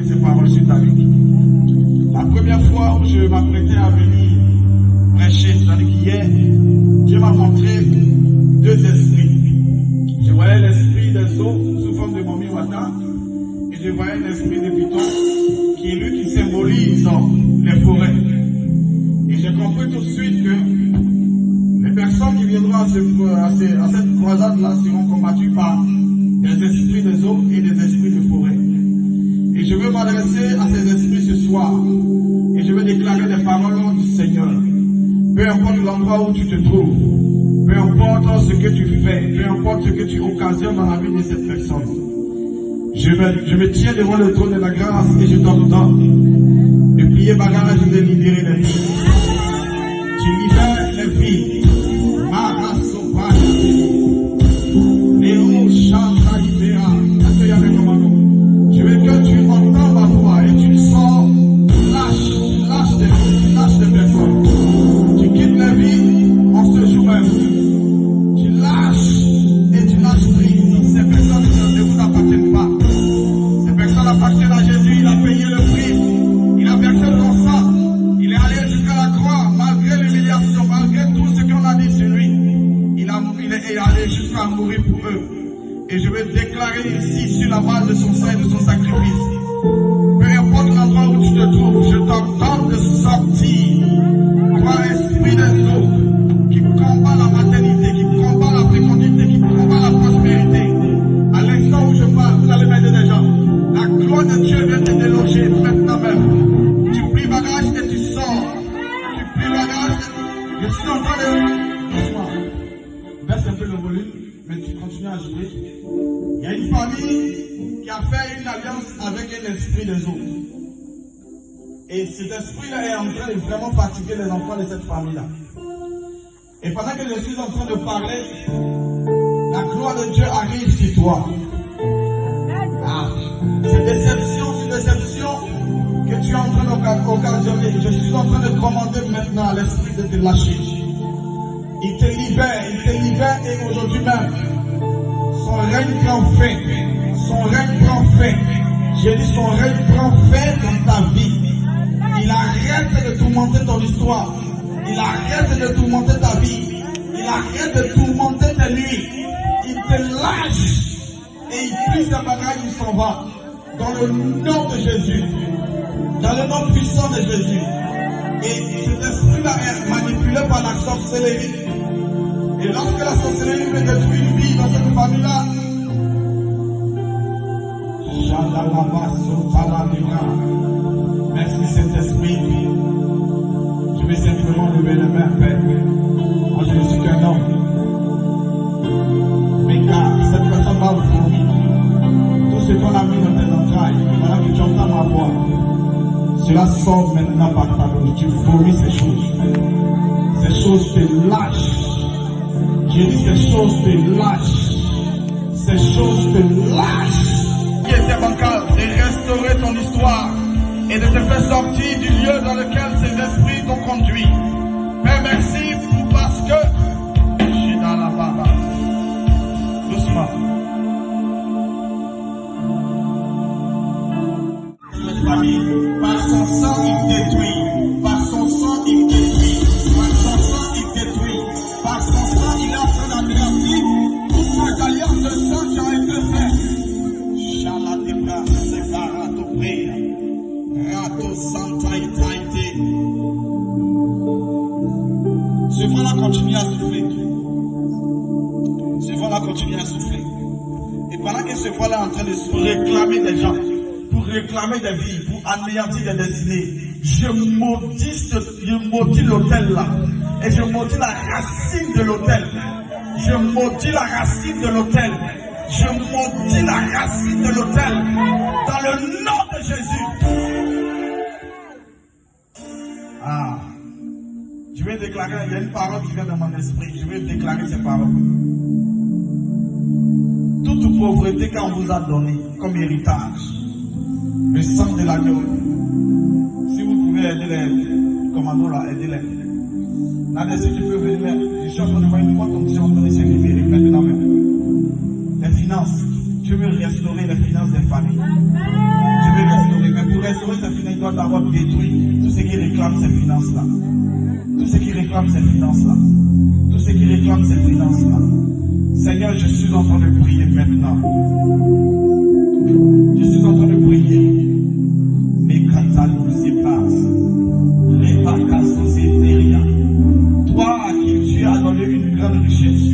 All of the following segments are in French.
activer ces paroles sur ta vie. La première fois où je m'apprêtais à venir prêcher, c'est-à-dire qu'hier, Dieu m'a montré deux esprits. Je voyais l'esprit des eaux sous forme de momie wata et je voyais l'esprit de python qui est lui qui symbolise les forêts. Et j'ai compris tout de suite que les personnes qui viendront à cette croisade-là seront combattues par des esprits des eaux et des esprits de forêt. Et je veux m'adresser à ces esprits ce soir et je veux déclarer des paroles du Seigneur. Peu importe l'endroit où tu te trouves, peu importe ce que tu fais, peu importe ce que tu occasionnes dans la vie de cette personne, je me tiens devant le trône de la grâce et je t'ordonne de prier bagage et de libérer les filles. Tu libères les filles. Je veux que tu entends ma voix et tu sors, lâche des personnes. Tu quittes la vie en ce jour même. Tu lâches et tu lâches prise. Ces personnes ne vous appartiennent pas. Ces personnes appartiennent à Jésus. Il a payé le prix. Il a versé son sang. Il est allé jusqu'à la croix malgré l'humiliation, malgré tout ce qu'on a dit sur lui. Il est allé jusqu'à mourir pour eux. Et je vais déclarer ici, sur la base de son sang et de son sacrifice, peu importe l'endroit où tu te trouves, je t'entends de sortir. Toi, esprit des eaux, qui combat la maternité, qui combat la fécondité, qui combat la prospérité. À l'instant où je parle, vous allez m'aider des gens. La gloire de Dieu vient te déloger maintenant même. Tu plies bagage et tu sors. Tu plies bagage. Je suis en train de... Doucement. Baisse un peu le volume, mais tu continues à jouer. Il y a une famille qui a fait une alliance avec un esprit des eaux. Et cet esprit-là est en train de vraiment fatiguer les enfants de cette famille-là. Et pendant que je suis en train de parler, la gloire de Dieu arrive sur toi. C'est déception sur déception que tu es en train d'occasionner. Je suis en train de commander maintenant à l'esprit de te lâcher. Il te libère et aujourd'hui même, son règne prend fin. Son règne prend fin. J'ai dit son règne prend fin dans ta vie. Il arrête de tourmenter ton histoire. Il arrête de tourmenter ta vie. Il arrête de tourmenter tes nuits. Il te lâche et il plie sa bagaille, il s'en va. Dans le nom de Jésus. Dans le nom puissant de Jésus. Et cet esprit-là est manipulé par la sorcellerie. Et lorsque la sorcellerie veut détruire une vie dans cette famille-là, merci Saint-Esprit. Je vais simplement lever les mains, Père. Moi je ne suis qu'un homme. Mais car cette personne va vomir tout ce qu'on a mis dans tes entrailles, pendant que tu entends ma voix, cela sort maintenant par ta bouche. Tu vomis ces choses. Ces choses te lâchent. J'ai dit ces choses te lâchent. Ces choses te lâchent. Qui était bancal, de restaurer ton histoire et de te faire sortir du lieu dans lequel ces esprits t'ont conduit. Père, merci parce que je suis dans la barre. Doucement. Cette famille, par son sang, il détruit. Par son sang, il détruit. Par son sang, il détruit. Par son sang, il est en train d'anéantir toutes les alliances de sang qui ont été faites. Chalatebra, c'est Garato Prea. Rato Santa Itaïté. Ce vent-là continue à souffler. Ce vent-là continue à souffler. Et pendant que ce vent-là est en train de réclamer des gens, pour réclamer des vies, pour anéantir des destinées, je maudis l'autel là. Et je maudis la racine de l'autel. Je maudis la racine de l'autel. Je maudis la racine de l'autel. Dans le nom de Jésus. Je vais déclarer, il y a une parole qui vient dans mon esprit. Je vais déclarer ces paroles. Toute pauvreté qu'on vous a donnée comme héritage, le sang de l'agneau. Si vous pouvez aider les commandos là, aidez-les. Là-dessus, tu peux venir. Je suis en train de voir une fois comme si on venait se libérer maintenant même. Les finances. Je veux restaurer les finances des familles. Je veux restaurer restaurer ses finances, il doit d'abord détruire tout ce qui réclame ces finances-là. Tout ce qui réclame ces finances-là. Tout ce qui réclame ces finances-là. Seigneur, je suis en train de prier maintenant. Je suis en train de prier. Mais quand c'est passe, toi à qui tu as donné une grande richesse,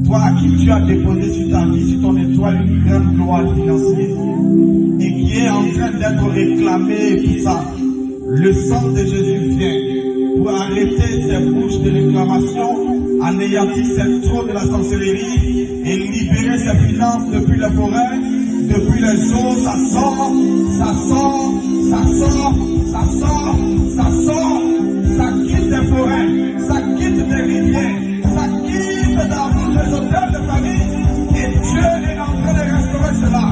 toi à qui tu as déposé sur ta vie, sur ton étoile, une grande gloire financière, et qui est en train d'être réclamé, tout ça, le sang de Jésus vient pour arrêter ces bouches de réclamation, anéantir cette trône de la sorcellerie et libérer ses finances depuis les forêts, depuis les eaux. Ça sort, ça sort, ça sort, ça sort, ça sort, ça quitte les forêts, ça quitte les rivières, ça quitte dans les hôtels de famille, et Dieu est en train de restaurer cela.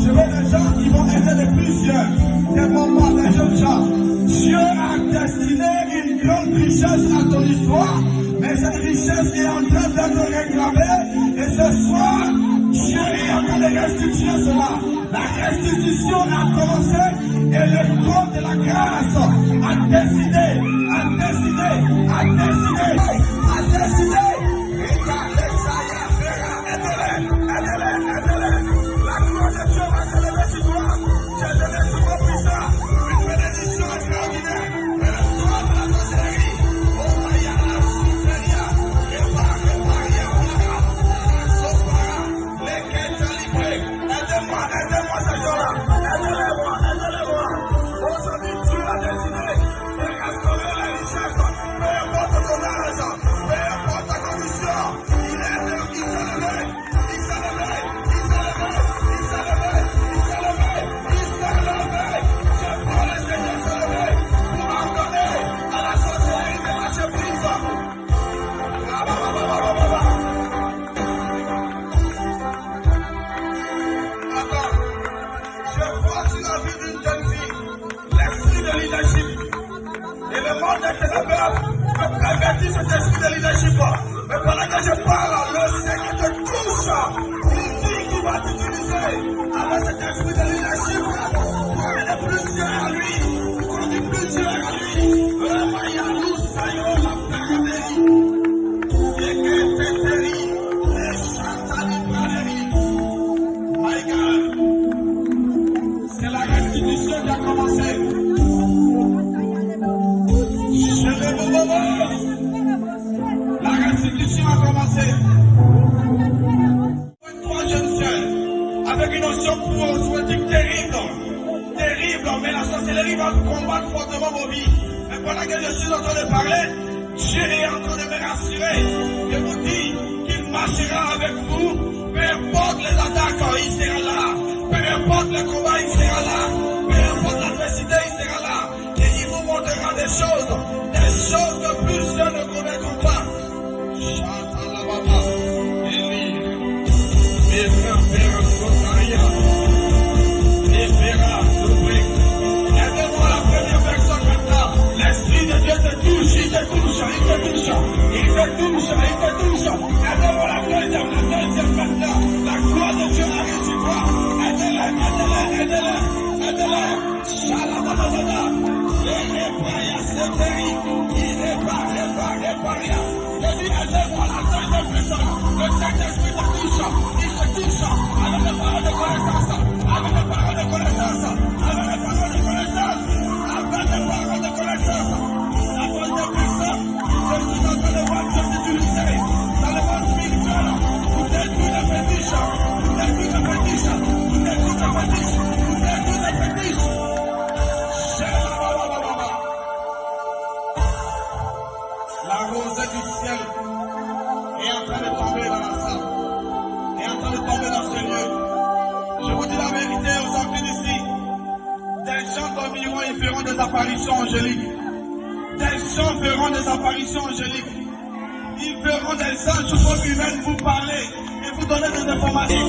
Je veux des gens qui vont aider les plusieurs, des mamans, des jeunes gens. Dieu a destiné une grande richesse à ton histoire, mais cette richesse est en train d'être réclamée, et ce soir, Dieu est en train de restituer cela. La restitution a commencé, et le trône de la grâce a décidé. Aidez-les. La gloire de Dieu va se lever sur toi. J'ai donné sur ton puissant une bénédiction extraordinaire. Et le trône de la sorcellerie, oh Maria, la Souperia, Reparia, Sopara, les quêtes livrées. Aidez-moi ces gens-là. Aidez-les-moi. Aujourd'hui, Dieu a décidé de restaurer la richesse. Peu importe ton âge, peu importe ta condition, il s'est levé. Pervertir cet esprit de leadership. Mais pendant que je parle, le Seigneur te touche. Une vie qui va t'utiliser avec cet esprit de leadership pour amener plusieurs à lui. Pour amener plusieurs à lui. Maïalou, Sayo, la Paradérie. Et que Tétéri. Et Chantali Paradérie. My God. C'est la restitution qui a commencé. La restitution a commencé. Trois jeunes sœurs, avec une notion prophétique terrible, mais la sorcellerie va combattre fortement vos vies. Mais pendant que je suis en train de parler, Dieu est en train de me rassurer, de vous dire qu'il marchera avec vous, peu importe les attaques, il sera là, peu importe le combat, il sera là, peu importe l'adversité, il sera là, et il vous montrera des choses que plusieurs ne connaîtront pas. Chante la baba, Élie, aidez-moi la première personne maintenant. L'Esprit de Dieu te touche, il te touche. Aidez-moi la deuxième maintenant. La gloire de Dieu arrive sur toi. Aidez-les. Shalabababa. Il est pas. Je dis, aidez-moi la deuxième personne. Le Saint-Esprit te touche. Il te touche avec les paroles de connaissance. Avec les paroles de connaissance. La deuxième personne, je suis en train de voir Dieu t'utiliser dans le monde spirituel pour détruire les fétiches. La rosée du ciel est en train de tomber dans la salle, est en train de tomber dans ce lieu. Je vous dis la vérité aux enfants d'ici. Des gens dormiront et feront des apparitions angéliques. Des gens feront des apparitions angéliques. Ils verront des anges sous forme humaine vous parler et vous donner des informations.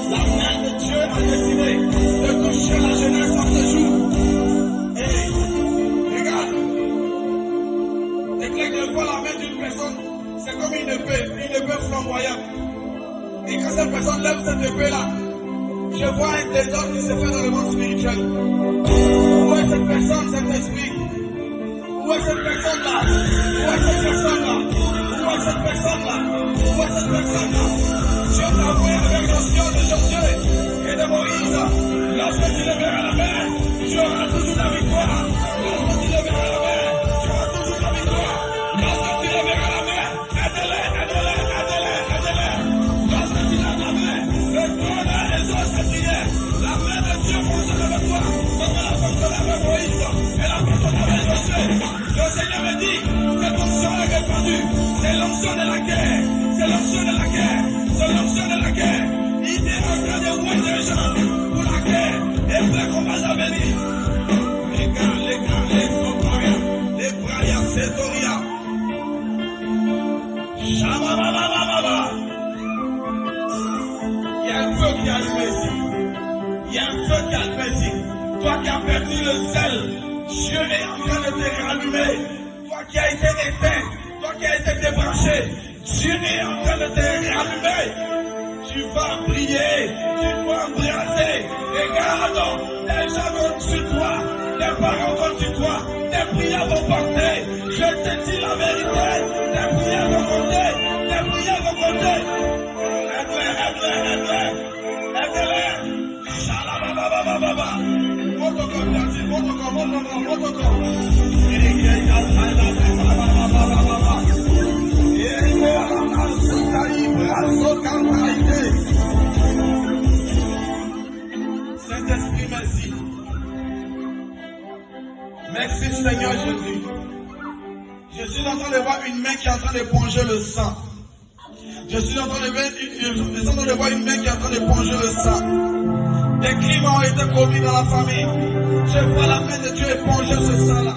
La main de Dieu a décidé de toucher la jeunesse en ce jour. Et regarde, et quand je vois la main d'une personne, c'est comme une épée flamboyante. Et quand cette personne lève cette épée-là, je vois un désordre qui se fait dans le monde spirituel. Où est cette personne, cet esprit? Où est cette personne-là? Où est cette personne-là? Où est cette personne-là? Où est cette personne-là? Dieu t'a envoyé avec l'onction de Josué et de Moïse. Lorsque tu leveras la main, tu auras toujours la victoire. Lorsque tu leveras la main, tu auras toujours la victoire. Lorsque tu leveras la main, aide-les, aide-les, aide-les, aide-les. Lorsque tu lèves la main, le trône exauce ta prière. La main de Dieu fonctionne avec toi, comme elle a fonctionné avec Moïse. Elle a fonctionné avec Josué. Le Seigneur me dit, cette onction est répandue. C'est l'onction de la guerre. C'est l'onction de la guerre. C'est l'onction de la guerre. Il est en train de voir des gens pour la guerre. Et les combats à venir. Les gars, les Sotoria, les Braya, Setoria. Shabababababa. Il y a un feu qui a allumé ici. Il y a un feu qui a allumé ici. Toi qui as perdu le sel, Dieu est en train de te rallumer. Toi qui as été éteint, toi qui as été débranché, Dieu est en train de te rallumer. Tu vas briller, tu vas embrasser. Regarde, des gens vont sur toi, des parents vont sur toi, des prières vont porter. Je te dis la vérité, des prières vont porter, des prières vont porter. Aide-les. Shalabababababa. Saint-Esprit, merci. Merci Seigneur Jésus. Je suis en train de voir une main qui est en train de d'éponger le sang. Je suis en train de voir une main qui est en train d'éponger le sang. Des crimes ont été commis dans la famille. Je vois la main de Dieu éponger ce sang-là.